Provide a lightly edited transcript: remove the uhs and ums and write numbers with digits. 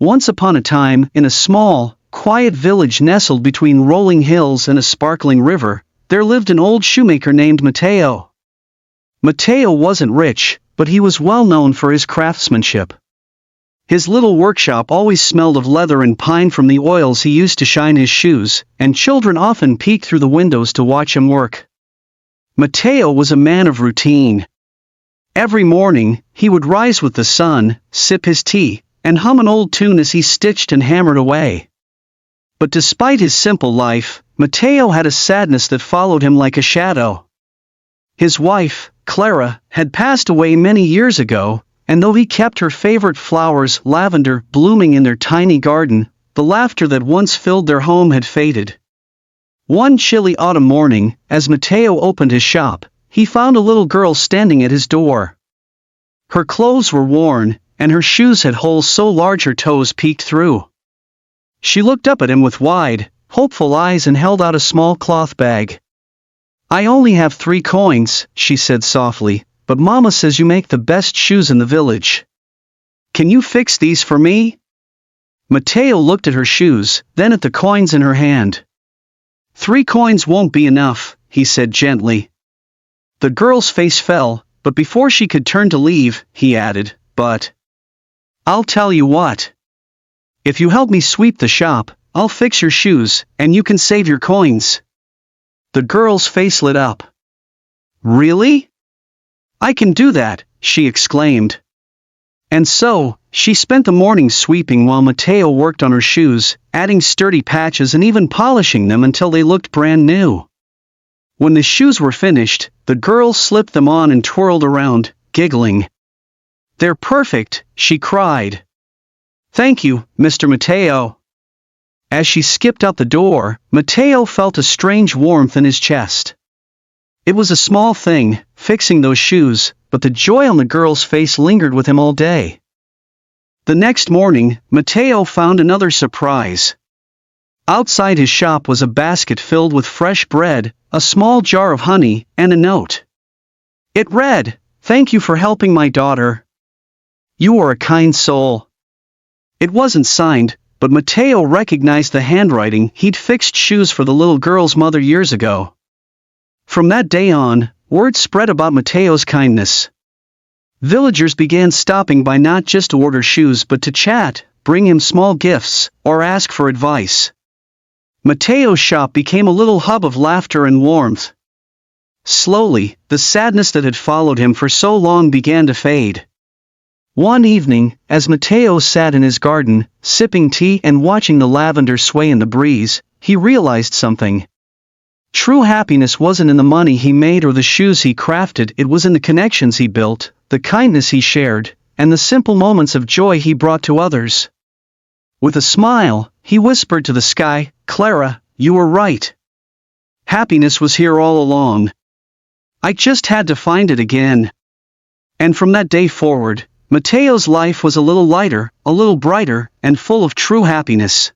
Once upon a time, in a small, quiet village nestled between rolling hills and a sparkling river, there lived an old shoemaker named Matteo. Matteo wasn't rich, but he was well known for his craftsmanship. His little workshop always smelled of leather and pine from the oils he used to shine his shoes, and children often peeked through the windows to watch him work. Matteo was a man of routine. Every morning, he would rise with the sun, sip his tea, and hum an old tune as he stitched and hammered away. But despite his simple life, Matteo had a sadness that followed him like a shadow. His wife, Clara, had passed away many years ago, and though he kept her favorite flowers, lavender, blooming in their tiny garden, the laughter that once filled their home had faded. One chilly autumn morning, as Matteo opened his shop, he found a little girl standing at his door. Her clothes were worn, and her shoes had holes so large her toes peeked through. She looked up at him with wide, hopeful eyes and held out a small cloth bag. "I only have 3 coins, she said softly, "but Mama says you make the best shoes in the village. Can you fix these for me?" Matteo looked at her shoes, then at the coins in her hand. "3 coins won't be enough," he said gently. The girl's face fell, but before she could turn to leave, he added, "But I'll tell you what. If you help me sweep the shop, I'll fix your shoes, and you can save your coins." The girl's face lit up. "Really? I can do that," she exclaimed. And so, she spent the morning sweeping while Matteo worked on her shoes, adding sturdy patches and even polishing them until they looked brand new. When the shoes were finished, the girl slipped them on and twirled around, giggling. "They're perfect," she cried. "Thank you, Mr. Matteo." As she skipped out the door, Matteo felt a strange warmth in his chest. It was a small thing, fixing those shoes, but the joy on the girl's face lingered with him all day. The next morning, Matteo found another surprise. Outside his shop was a basket filled with fresh bread, a small jar of honey, and a note. It read, "Thank you for helping my daughter. You are a kind soul." It wasn't signed, but Matteo recognized the handwriting. He'd fixed shoes for the little girl's mother years ago. From that day on, word spread about Matteo's kindness. Villagers began stopping by not just to order shoes but to chat, bring him small gifts, or ask for advice. Matteo's shop became a little hub of laughter and warmth. Slowly, the sadness that had followed him for so long began to fade. One evening, as Matteo sat in his garden, sipping tea and watching the lavender sway in the breeze, he realized something. True happiness wasn't in the money he made or the shoes he crafted, it was in the connections he built, the kindness he shared, and the simple moments of joy he brought to others. With a smile, he whispered to the sky, "Clara, you were right. Happiness was here all along. I just had to find it again." And from that day forward, Matteo's life was a little lighter, a little brighter, and full of true happiness.